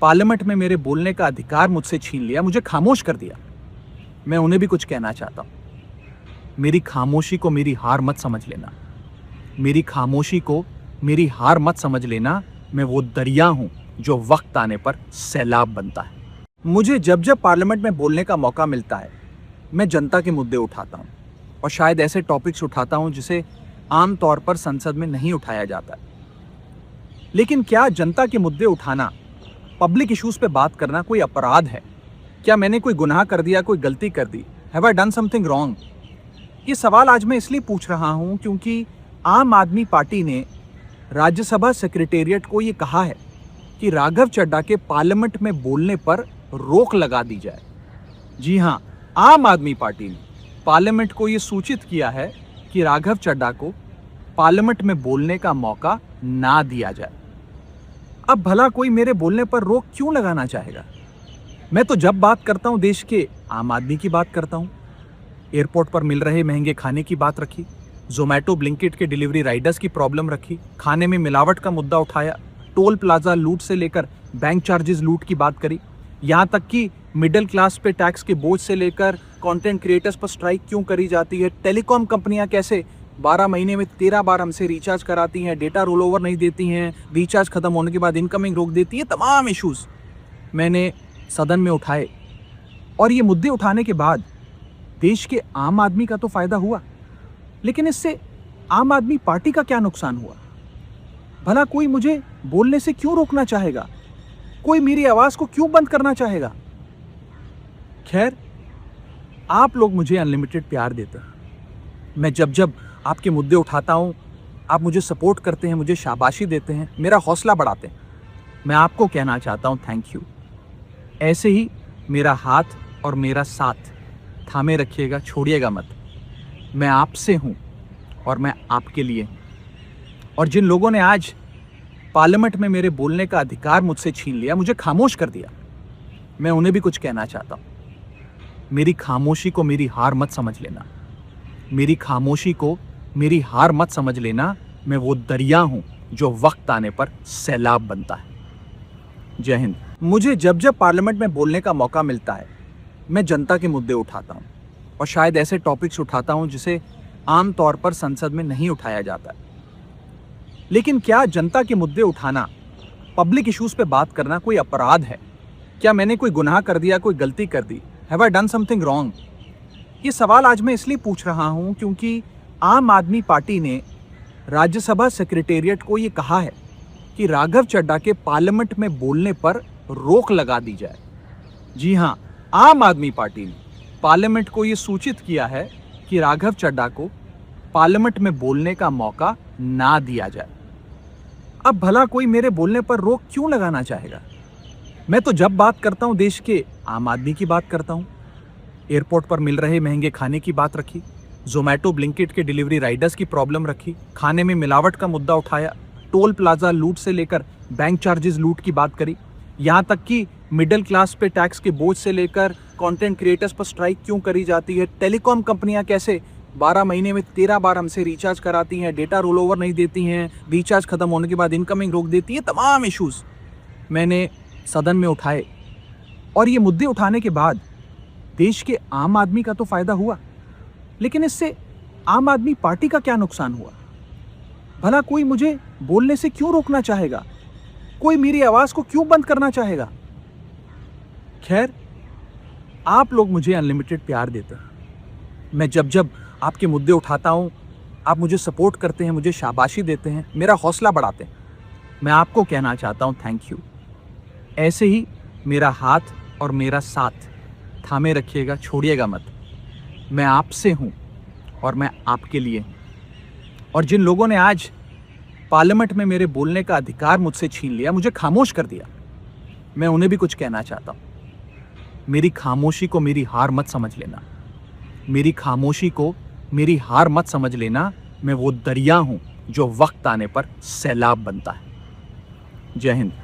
Parliament में मेरे बोलने का अधिकार मुझसे छीन लिया, मुझे खामोश कर दिया। मैं उन्हें भी कुछ कहना चाहता हूं। मेरी खामोशी को मेरी हार मत समझ लेना। मेरी खामोशी को मेरी हार मत समझ लेना। मैं वो दरिया हूं जो वक्त आने पर सैलाब बनता है। मुझे जब जब पार्लियामेंट में बोलने का मौका मिलता है, मैं जनता के मुद्दे उठाता हूं और शायद ऐसे टॉपिक्स उठाता हूं जिसे आमतौर पर संसद में नहीं उठाया जाता। लेकिन क्या जनता के मुद्दे उठाना, पब्लिक इश्यूज पे बात करना कोई अपराध है? क्या मैंने कोई गुनाह कर दिया, कोई गलती कर दी? Have I done something wrong? ये सवाल आज मैं इसलिए पूछ रहा हूं क्योंकि आम आदमी पार्टी ने राज्यसभा सेक्रेटेरिएट को ये कहा है कि राघव चड्ढा के पार्लियामेंट में बोलने पर रोक लगा दी जाए। जी हां, आम आदमी पार्टी ने पार्लियामेंट को ये सूचित किया है कि राघव चड्ढा को पार्लियामेंट में बोलने का मौका ना दिया जाए। अब भला कोई मेरे बोलने पर रोक क्यों लगाना चाहेगा? मैं तो जब बात करता हूं देश के आम आदमी की बात करता हूं। एयरपोर्ट पर मिल रहे महंगे खाने की बात रखी, जोमैटो ब्लिंकिट के डिलीवरी राइडर्स की प्रॉब्लम रखी, खाने में मिलावट का मुद्दा उठाया, टोल प्लाजा लूट से लेकर बैंक चार्जेस लूट की बात करी, यहाँ तक कि मिडिल क्लास पे टैक्स के बोझ से लेकर कंटेंट क्रिएटर्स पर स्ट्राइक क्यों करी जाती है, टेलीकॉम कंपनियां कैसे 12 महीने में 13 बार हमसे रिचार्ज कराती हैं, डेटा रोल ओवर नहीं देती हैं, रिचार्ज खत्म होने के बाद इनकमिंग रोक देती है। तमाम इश्यूज मैंने सदन में उठाए और ये मुद्दे उठाने के बाद देश के आम आदमी का तो फायदा हुआ, लेकिन इससे आम आदमी पार्टी का क्या नुकसान हुआ? भला कोई मुझे बोलने से क्यों रोकना चाहेगा? कोई मेरी आवाज को क्यों बंद करना चाहेगा? खैर, आप लोग मुझे अनलिमिटेड प्यार देते हैं। मैं जब जब आपके मुद्दे उठाता हूं, आप मुझे सपोर्ट करते हैं, मुझे शाबाशी देते हैं, मेरा हौसला बढ़ाते हैं। मैं आपको कहना चाहता हूं थैंक यू। ऐसे ही मेरा हाथ और मेरा साथ थामे रखिएगा, छोड़िएगा मत। मैं आपसे हूं और मैं आपके लिए हूं। और जिन लोगों ने आज पार्लियामेंट में मेरे बोलने का अधिकार मुझसे छीन लिया, मुझे खामोश कर दिया, मैं उन्हें भी कुछ कहना चाहता हूं। मेरी खामोशी को मेरी हार मत समझ लेना। मेरी खामोशी को मेरी हार मत समझ लेना। मैं वो दरिया हूं जो वक्त आने पर सैलाब बनता है। जय हिंद। मुझे जब जब पार्लियामेंट में बोलने का मौका मिलता है, मैं जनता के मुद्दे उठाता हूं और शायद ऐसे टॉपिक्स उठाता हूं जिसे आमतौर पर संसद में नहीं उठाया जाता। लेकिन क्या जनता के मुद्दे उठाना, पब्लिक इश्यूज पे बात करना कोई अपराध है? क्या मैंने कोई गुनाह कर दिया, कोई गलती कर दी? Have I done something wrong? ये सवाल आज मैं इसलिए पूछ रहा हूं क्योंकि आम आदमी पार्टी ने राज्यसभा सेक्रेटेरिएट को ये कहा है कि राघव चड्ढा के पार्लियामेंट में बोलने पर रोक लगा दी जाए। जी हां, आम आदमी पार्टी ने पार्लियामेंट को ये सूचित किया है कि राघव चड्ढा को पार्लियामेंट में बोलने का मौका ना दिया जाए। अब भला कोई मेरे बोलने पर रोक क्यों लगाना चाहेगा? मैं तो जब बात करता हूं देश के आम आदमी की बात करता हूं। एयरपोर्ट पर मिल रहे महंगे खाने की बात रखी, जोमैटो ब्लिंकिट के डिलीवरी राइडर्स की प्रॉब्लम रखी, खाने में मिलावट का मुद्दा उठाया, टोल प्लाजा लूट से लेकर बैंक चार्जेस लूट की बात करी, यहाँ तक कि मिडिल क्लास पे टैक्स के बोझ से लेकर कंटेंट क्रिएटर्स पर स्ट्राइक क्यों करी जाती है, टेलीकॉम कंपनियां कैसे 12 महीने में 13 बार हमसे रिचार्ज कराती हैं, डेटा रोल ओवर नहीं देती हैं, रिचार्ज खत्म होने के बाद इनकमिंग रोक देती है। तमाम इश्यूज मैंने सदन में उठाए और ये मुद्दे उठाने के बाद देश के आम आदमी का तो फायदा हुआ, लेकिन इससे आम आदमी पार्टी का क्या नुकसान हुआ? भला कोई मुझे बोलने से क्यों रोकना चाहेगा? कोई मेरी आवाज को क्यों बंद करना चाहेगा? खैर, आप लोग मुझे अनलिमिटेड प्यार देते हैं। मैं जब जब आपके मुद्दे उठाता हूं, आप मुझे सपोर्ट करते हैं, मुझे शाबाशी देते हैं, मेरा हौसला बढ़ाते हैं। मैं आपको कहना चाहता हूं थैंक यू। ऐसे ही मेरा हाथ और मेरा साथ थामे रखिएगा, छोड़िएगा मत। मैं आपसे हूं और मैं आपके लिए हूं। और जिन लोगों ने आज पार्लियामेंट में मेरे बोलने का अधिकार मुझसे छीन लिया, मुझे खामोश कर दिया, मैं उन्हें भी कुछ कहना चाहता हूं। मेरी खामोशी को मेरी हार मत समझ लेना। मेरी खामोशी को मेरी हार मत समझ लेना। मैं वो दरिया हूं जो वक्त आने पर सैलाब बनता है। जय हिंद।